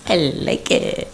I like it.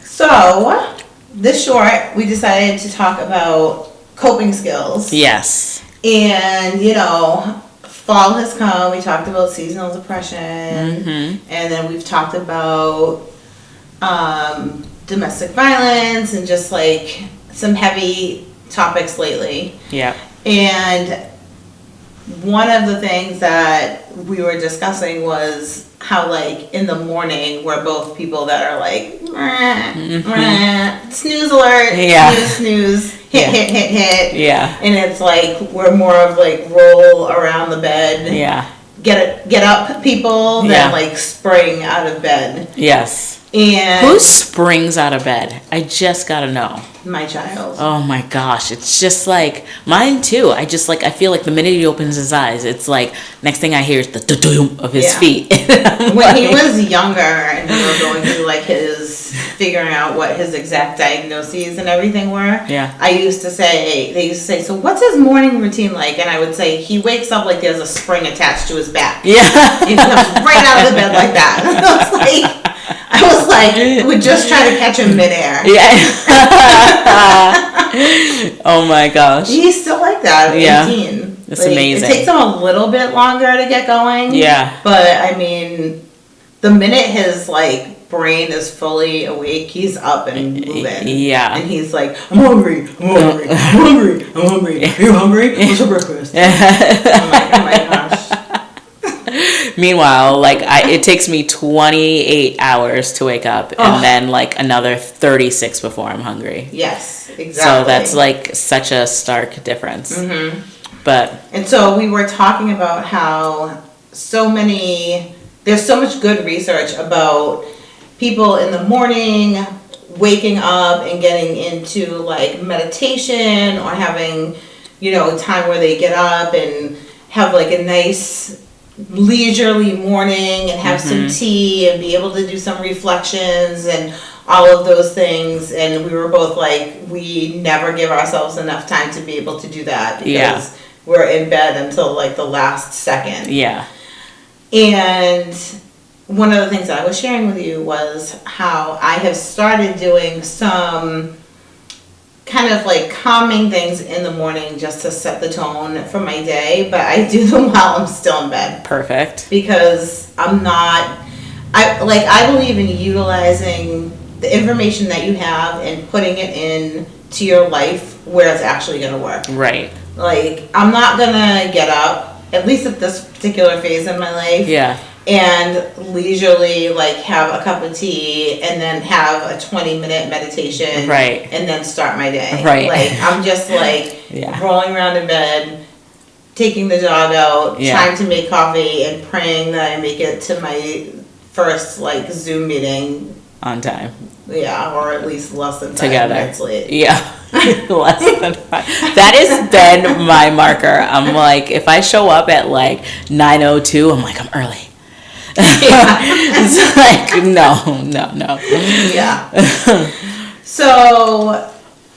So, this short, we decided to talk about coping skills. Yes. And, fall has come. We talked about seasonal depression. And then we've talked about domestic violence and just like some heavy topics lately. Yeah. And one of the things that we were discussing was how, like, in the morning, we're both people that are like, snooze alert, snooze, hit. Yeah. And it's like, we're more of like roll around the bed. Yeah. Get up people than like spring out of bed. Yes. And who springs out of bed? I just gotta know. My child. Oh my gosh. It's just like mine too. I feel like the minute he opens his eyes, it's like next thing I hear is the da-doom of his feet. When he was younger and we were going through like his figuring out what his exact diagnoses and everything were, they used to say, so what's his morning routine like? And I would say he wakes up like there's a spring attached to his back. Yeah. He comes right out of the bed like that. I was like, would just try to catch him midair. Yeah. Oh my gosh. He's still like that at 18. It's amazing. It takes him a little bit longer to get going. Yeah. But I mean, the minute his like brain is fully awake, he's up and moving. Yeah. And he's like, I'm hungry. Are you hungry? What's for breakfast? I'm like, oh my gosh. Meanwhile, like it takes me 28 hours to wake up, and then like another 36 before I'm hungry. Yes, exactly. So that's like such a stark difference. Mm-hmm. And so we were talking about how there's so much good research about people in the morning waking up and getting into like meditation or having, time where they get up and have like a nice leisurely morning and have some tea and be able to do some reflections and all of those things. And we were both like, we never give ourselves enough time to be able to do that because we're in bed until like the last second. Yeah. And one of the things that I was sharing with you was how I have started doing some kind of like calming things in the morning just to set the tone for my day, but I do them while I'm still in bed. Perfect. Because I believe in utilizing the information that you have and putting it into your life where it's actually going to work. Right. Like, I'm not going to get up, at least at this particular phase in my life. Yeah. And leisurely like have a cup of tea and then have a 20-minute meditation. Right. And then start my day. Right. Like I'm just like rolling around in bed, taking the dog out, trying to make coffee and praying that I make it to my first like Zoom meeting on time. Yeah, or at least less than 5 minutes late. Yeah. Less than 5. That has been my marker. I'm like, if I show up at like 9:02, I'm like, I'm early. It's like no. Yeah. So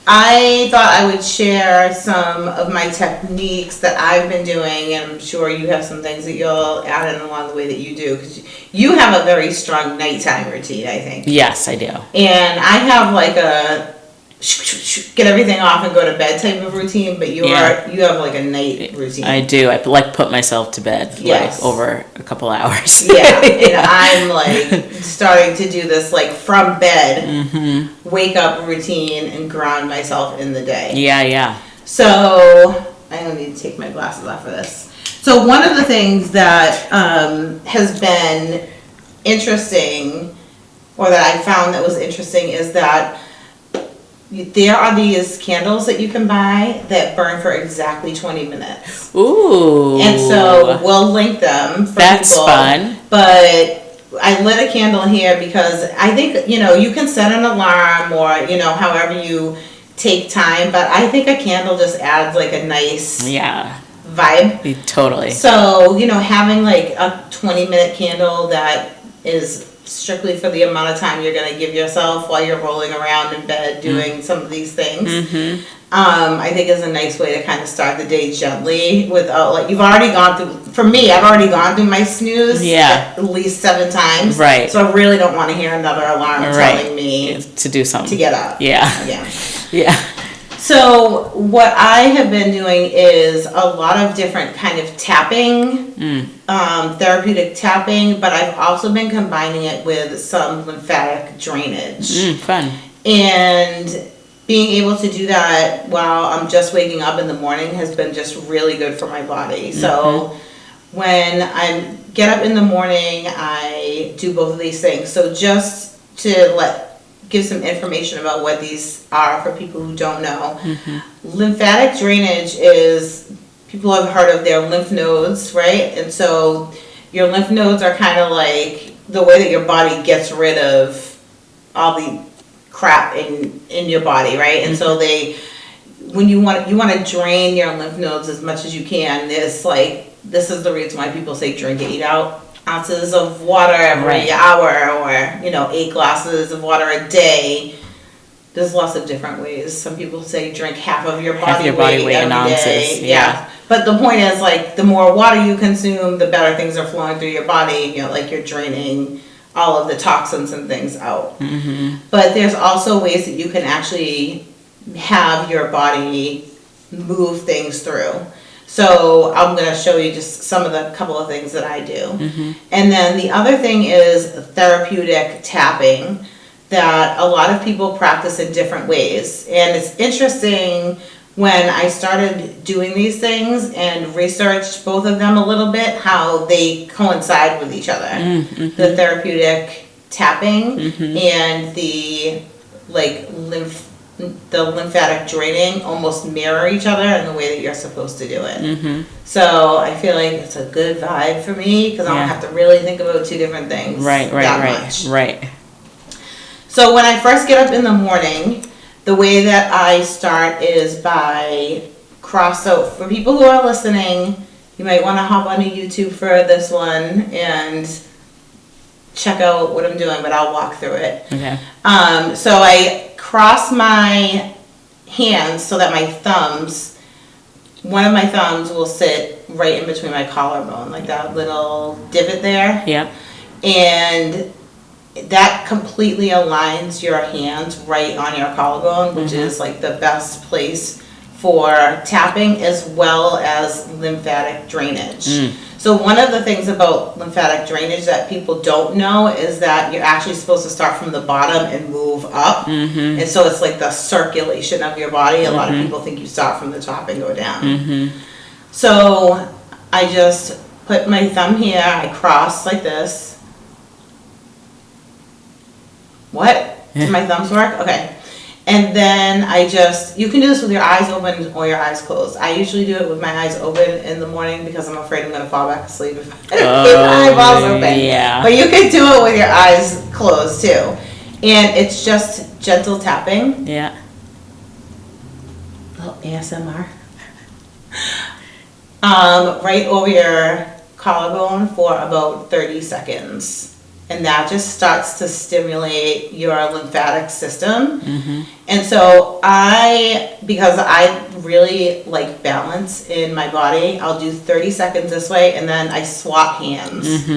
I thought I would share some of my techniques that I've been doing, and I'm sure you have some things that you'll add in along the way that you do, because you have a very strong nighttime routine, I think. Yes, I do. And I have like a get everything off and go to bed type of routine, but you have like a night routine. I do. I like put myself to bed like over a couple hours. Yeah. And I'm like starting to do this like from bed wake up routine and ground myself in the day. Yeah. So I don't need to take my glasses off for this. So one of the things that has been interesting, or that I found that was interesting, is that there are these candles that you can buy that burn for exactly 20 minutes. Ooh. And so we'll link them for That's people. Fun. But I lit a candle here because I think, you can set an alarm or, however you take time. But I think a candle just adds like a nice vibe. Totally. So, having like a 20-minute candle that is strictly for the amount of time you're going to give yourself while you're rolling around in bed doing some of these things. I think is a nice way to kind of start the day gently without, like, you've already gone through, for me, I've already gone through my snooze at least 7 times. Right. So I really don't want to hear another alarm telling me to do something. To get up. Yeah. So what I have been doing is a lot of different kind of tapping, therapeutic tapping, but I've also been combining it with some lymphatic drainage. Fun. And being able to do that while I'm just waking up in the morning has been just really good for my body. So when I get up in the morning, I do both of these things. So just to give some information about what these are for people who don't know. Lymphatic drainage is, people have heard of their lymph nodes, right? And so your lymph nodes are kind of like the way that your body gets rid of all the crap in your body, right? And so when you want to drain your lymph nodes as much as you can, this is the reason why people say drink 8 ounces of water every hour, or 8 glasses of water a day. There's lots of different ways. Some people say drink half of your body weight in ounces. Yeah. But the point is, like, the more water you consume, the better things are flowing through your body. Like, you're draining all of the toxins and things out. But there's also ways that you can actually have your body move things through. So I'm going to show you just couple of things that I do. And then the other thing is therapeutic tapping that a lot of people practice in different ways. And it's interesting, when I started doing these things and researched both of them a little bit, how they coincide with each other. The therapeutic tapping and the lymphatic draining almost mirror each other in the way that you're supposed to do it. So I feel like it's a good vibe for me because I don't have to really think about 2 different things much. So when I first get up in the morning, the way that I start is by so for people who are listening, you might want to hop onto YouTube for this one and check out what I'm doing, but I'll walk through it. Okay. So I cross my hands so that one of my thumbs will sit right in between my collarbone, like that little divot there. Yeah. And that completely aligns your hands right on your collarbone, which is like the best place for tapping as well as lymphatic drainage. So one of the things about lymphatic drainage that people don't know is that you're actually supposed to start from the bottom and move up. And so it's like the circulation of your body. A lot of people think you start from the top and go down. So I just put my thumb here, I cross like this. What? Do my thumbs work? Okay. And then you can do this with your eyes open or your eyes closed. I usually do it with my eyes open in the morning because I'm afraid I'm going to fall back asleep if I don't keep my eyeballs open. Yeah. But you can do it with your eyes closed too. And it's just gentle tapping. Yeah. A little ASMR. Right over your collarbone for about 30 seconds. And that just starts to stimulate your lymphatic system. And so because I really like balance in my body, I'll do 30 seconds this way and then I swap hands.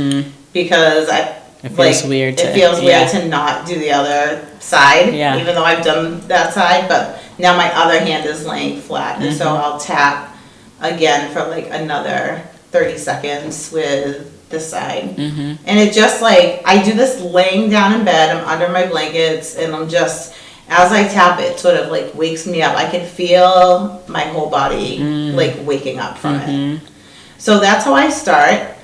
Because it feels weird to not do the other side, even though I've done that side. But now my other hand is laying flat. And so I'll tap again for like another 30 seconds with this side. And it just I do this laying down in bed. I'm under my blankets and I'm just, as I tap it, sort of wakes me up. I can feel my whole body waking up from it. So that's how I start.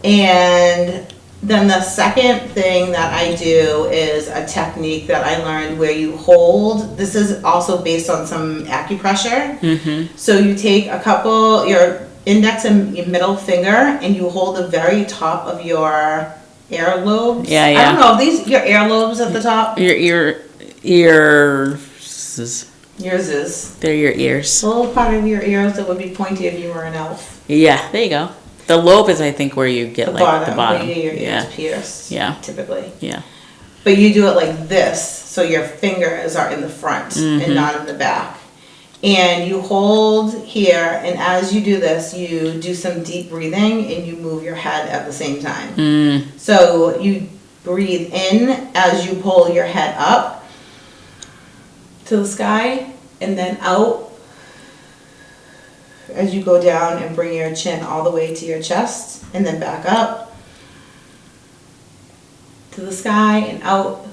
And then the second thing that I do is a technique that I learned where you hold. This is also based on some acupressure. So you take your index and your middle finger and you hold the very top of your earlobes. I don't know, these your earlobes at the top? Your ears. Yours is. They're your ears. The little part of your ears that would be pointy if you were an elf. Yeah, there you go. The lobe is, I think, where you get the bottom. Where you get your ears pierced. Yeah. Typically. Yeah. But you do it like this, so your fingers are in the front and not in the back. And you hold here, and as you do this, you do some deep breathing and you move your head at the same time. So you breathe in as you pull your head up to the sky, and then out as you go down and bring your chin all the way to your chest, and then back up to the sky and out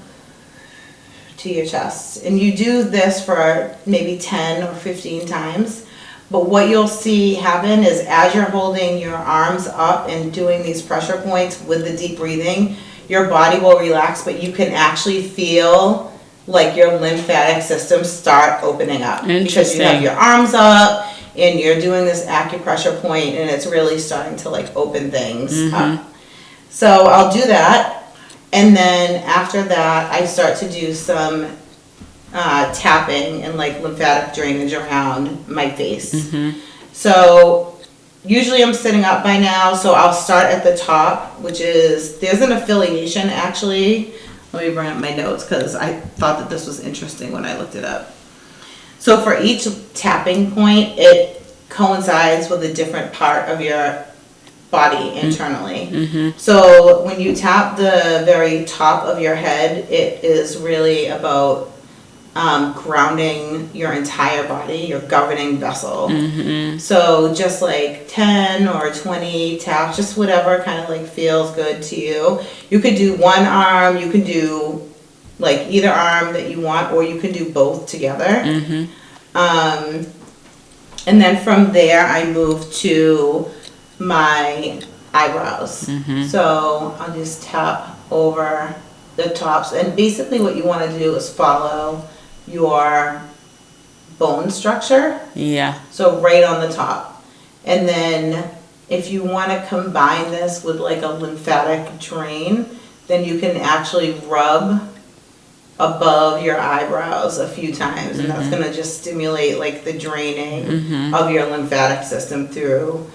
to your chest. And you do this for maybe 10 or 15 times. But what you'll see happen is as you're holding your arms up and doing these pressure points with the deep breathing, your body will relax, but you can actually feel like your lymphatic system start opening up. Because you have your arms up and you're doing this acupressure point, and it's really starting to like open things up. So I'll do that. And then after that, I start to do some tapping and like lymphatic drainage around my face. So usually I'm sitting up by now, so I'll start at the top, which is, there's an affiliation actually. Let me bring up my notes because I thought that this was interesting when I looked it up. So for each tapping point, it coincides with a different part of your body internally. So when you tap the very top of your head, it is really about grounding your entire body, your governing vessel. So just like 10 or 20 taps, just whatever kind of like feels good to you. You could do one arm, you could do like either arm that you want, or you can do both together. And then from there I move to my eyebrows. So I'll just tap over the tops, and basically what you want to do is follow your bone structure. So right on the top. And then if you want to combine this with like a lymphatic drain, then you can actually rub above your eyebrows a few times, and that's going to just stimulate like the draining of your lymphatic system through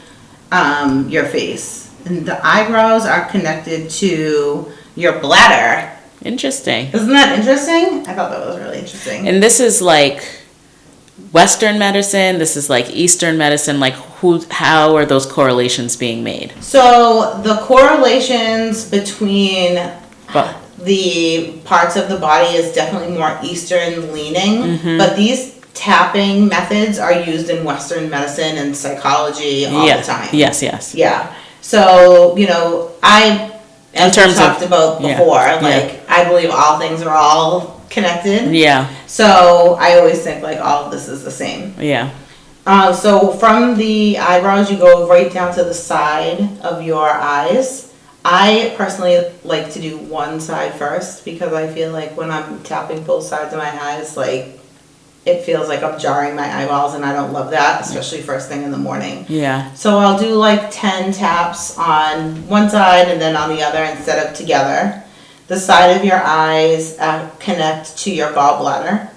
your face. And the eyebrows are connected to your bladder. Interesting. Isn't that interesting? I thought that was really interesting. And this is like Western medicine, this is like Eastern medicine, like how are those correlations being made? So the correlations between the parts of the body is definitely more Eastern leaning, but these tapping methods are used in Western medicine and psychology all the time. Yeah. So, you know, as we talked about before, I believe all things are all connected. So I always think like all of this is the same. So from the eyebrows, you go right down to the side of your eyes. I personally like to do one side first because I feel like when I'm tapping both sides of my eyes, like it feels like I'm jarring my eyeballs, and I don't love that, especially first thing in the morning. So I'll do like 10 taps on one side and then on the other instead of together. The side of your eyes connect to your gallbladder.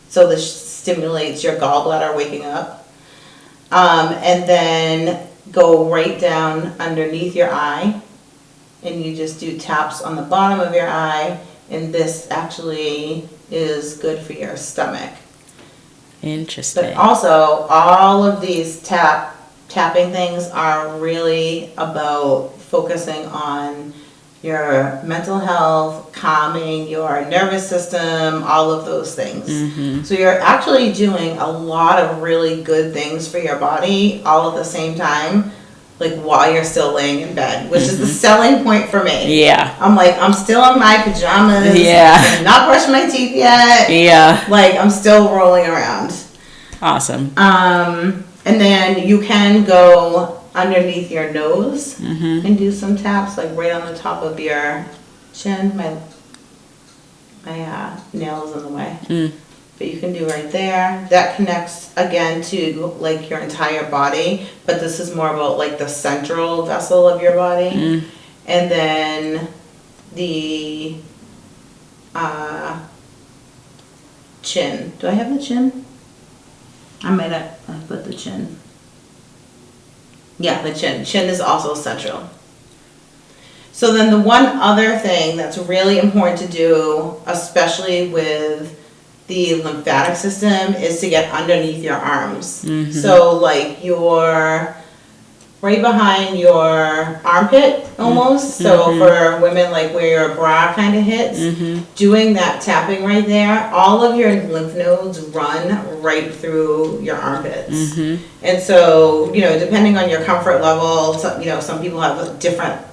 So this stimulates your gallbladder waking up. And then go right down underneath your eye, and you just do taps on the bottom of your eye, and this actually is good for your stomach. Interesting. But also, all of these tapping things are really about focusing on your mental health, calming your nervous system, all of those things. So you're actually doing a lot of really good things for your body all at the same time, like while you're still laying in bed, which is the selling point for me. I'm like, I'm still in my pajamas. I'm not brushing my teeth yet. Like, I'm still rolling around. Awesome. And then you can go underneath your nose and do some taps, like right on the top of your chin. My nail's in the way. But you can do right there. That connects again to like your entire body, but this is more about like the central vessel of your body. And then the chin. Do I have the chin? I might have put the chin. Yeah, the chin. Chin is also central. So then the one other thing that's really important to do, especially with the lymphatic system is to get underneath your arms. So like your right behind your armpit almost. So for women, like where your bra kind of hits, doing that tapping right there, all of your lymph nodes run right through your armpits. And so, you know, depending on your comfort level, you know, some people have a different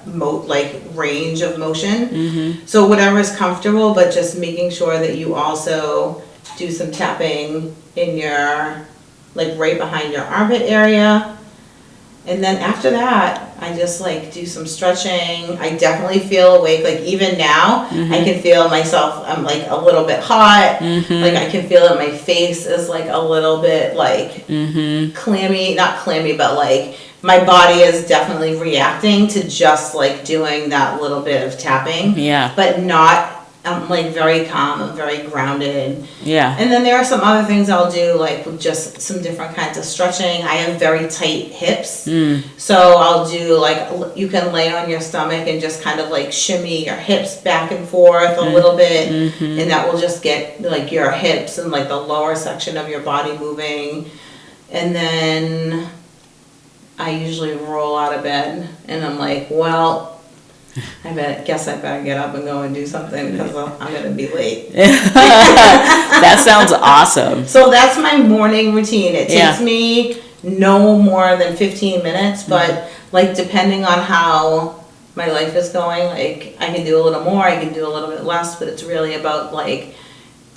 range of motion. So whatever is comfortable, but just making sure that you also do some tapping in your, like right behind your armpit area. And then after that, I just like do some stretching. I definitely feel awake. Like even now, I can feel myself, I'm like a little bit hot. Like I can feel that my face is like a little bit like clammy, not clammy, but like my body is definitely reacting to just like doing that little bit of tapping. Yeah. But not, I'm like very calm, I'm very grounded. Yeah. And then there are some other things I'll do, like with just some different kinds of stretching. I have very tight hips. So I'll do like, you can lay on your stomach and just kind of like shimmy your hips back and forth a little bit. And that will just get like your hips and like the lower section of your body moving. And then I usually roll out of bed and I'm like, well, guess I better get up and go and do something because I'm going to be late. That sounds awesome. So that's my morning routine. It takes me no more than 15 minutes, but like depending on how my life is going, like I can do a little more, I can do a little bit less, but it's really about like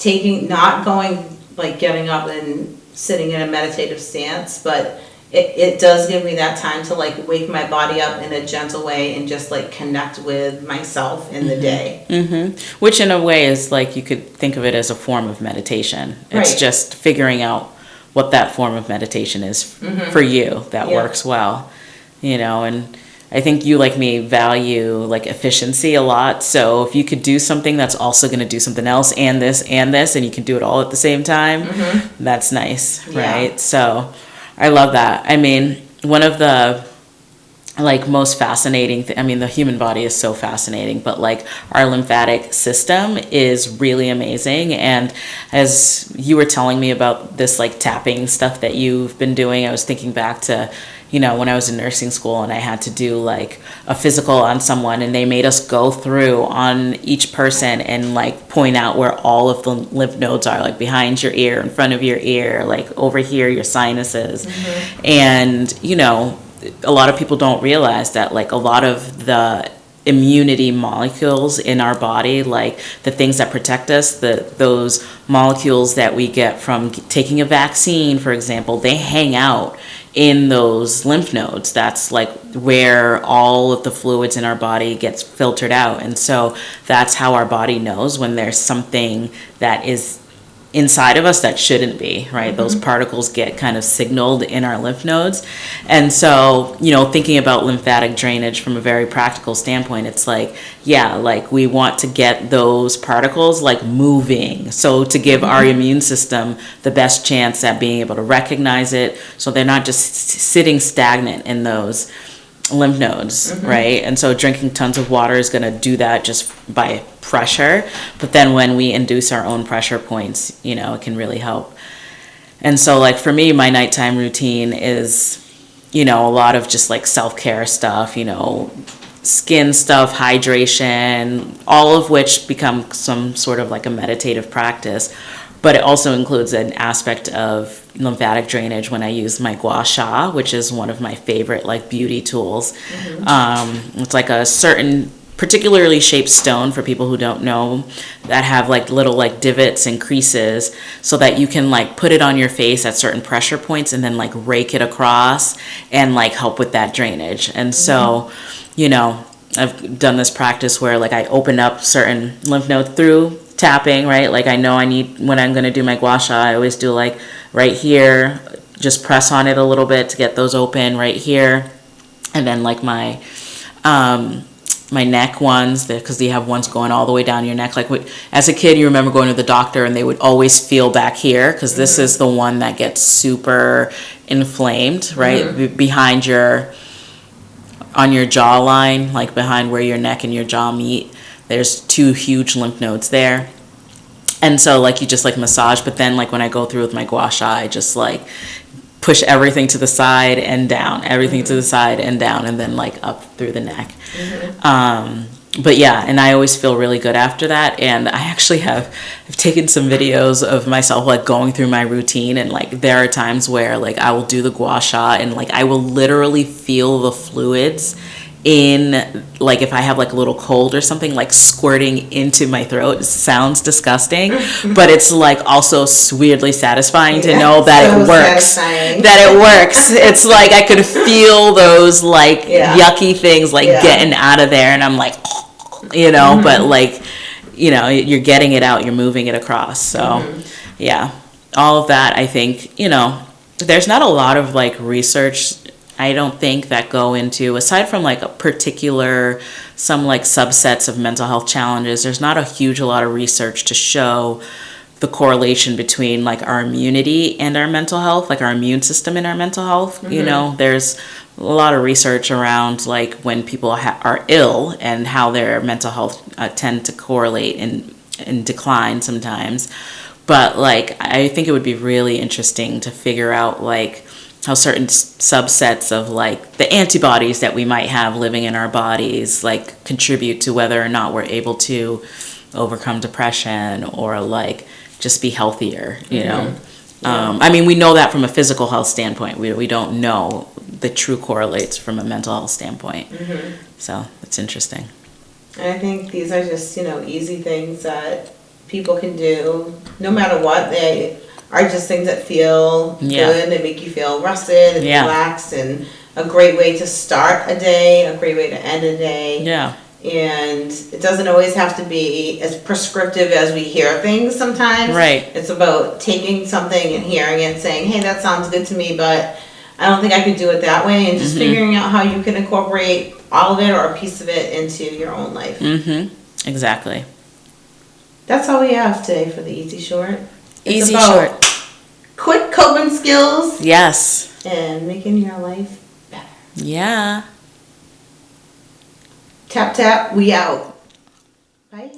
not going, like getting up and sitting in a meditative stance, but it does give me that time to like wake my body up in a gentle way and just like connect with myself in the day. Which in a way is like, you could think of it as a form of meditation. It's just figuring out what that form of meditation is for you that works well, you know. And I think you, like me, value like efficiency a lot. So if you could do something that's also going to do something else and this, and you can do it all at the same time, that's nice, right? So I love that. I mean, one of the like most fascinating I mean, the human body is so fascinating, but like our lymphatic system is really amazing. And as you were telling me about this like tapping stuff that you've been doing, I was thinking back to, you know, when I was in nursing school and I had to do like a physical on someone, and they made us go through on each person and like point out where all of the lymph nodes are, like behind your ear, in front of your ear, like over here, your sinuses. And, you know, a lot of people don't realize that like a lot of the immunity molecules in our body, like the things that protect us, those molecules that we get from taking a vaccine, for example, they hang out in those lymph nodes. That's like where all of the fluids in our body gets filtered out. And so that's how our body knows when there's something that is inside of us that shouldn't be, right? Those particles get kind of signaled in our lymph nodes. And so, you know, thinking about lymphatic drainage from a very practical standpoint, it's like, yeah, like we want to get those particles like moving. So to give our immune system the best chance at being able to recognize it, so they're not just sitting stagnant in those lymph nodes, right? And so drinking tons of water is going to do that just by pressure. But then when we induce our own pressure points, you know, it can really help. And so like for me, my nighttime routine is, you know, a lot of just like self-care stuff, you know, skin stuff, hydration, all of which become some sort of like a meditative practice. But it also includes an aspect of lymphatic drainage when I use my gua sha, which is one of my favorite like beauty tools. It's like a certain particularly shaped stone, for people who don't know, that have like little like divots and creases, so that you can like put it on your face at certain pressure points and then like rake it across and like help with that drainage. And so, you know, I've done this practice where like I open up certain lymph nodes through tapping, right? Like I know I need, when I'm going to do my gua sha, I always do like right here, just press on it a little bit to get those open right here. And then like my neck ones, because you have ones going all the way down your neck. Like as a kid, you remember going to the doctor and they would always feel back here, because this is the one that gets super inflamed, right? Behind on your jawline, like behind where your neck and your jaw meet. There's two huge lymph nodes there. And so like you just like massage, but then like when I go through with my gua sha, I just like push everything to the side and down, everything to the side and down, and then like up through the neck. But yeah, and I always feel really good after that. And I actually I've taken some videos of myself like going through my routine, and like there are times where like I will do the gua sha and like I will literally feel the fluids in, like if I have like a little cold or something, like squirting into my throat. It sounds disgusting, but it's like also weirdly satisfying to know that it works. Satisfying. That it works. It's like I could feel those like yucky things like getting out of there, and I'm like, you know, but like, you know, you're getting it out, you're moving it across. So yeah, all of that, I think, you know, there's not a lot of like research, I don't think, that go into, aside from like a particular, some like subsets of mental health challenges, there's not a lot of research to show the correlation between like our immunity and our mental health, like our immune system and our mental health. You know, there's a lot of research around like when people are ill and how their mental health tend to correlate and decline sometimes. But like, I think it would be really interesting to figure out like how certain subsets of like the antibodies that we might have living in our bodies like contribute to whether or not we're able to overcome depression or like just be healthier, you know. I mean, we know that from a physical health standpoint. We don't know the true correlates from a mental health standpoint. So it's interesting. And I think these are just, you know, easy things that people can do no matter what. They are just things that feel good and make you feel rested and relaxed, and a great way to start a day, a great way to end a day. Yeah. And it doesn't always have to be as prescriptive as we hear things sometimes. Right. It's about taking something and hearing it and saying, hey, that sounds good to me, but I don't think I could do it that way, and just figuring out how you can incorporate all of it or a piece of it into your own life. Exactly. That's all we have today for the Easy Short. It's about quick coping skills. Yes. And making your life better. Yeah. Tap, tap, we out. Bye.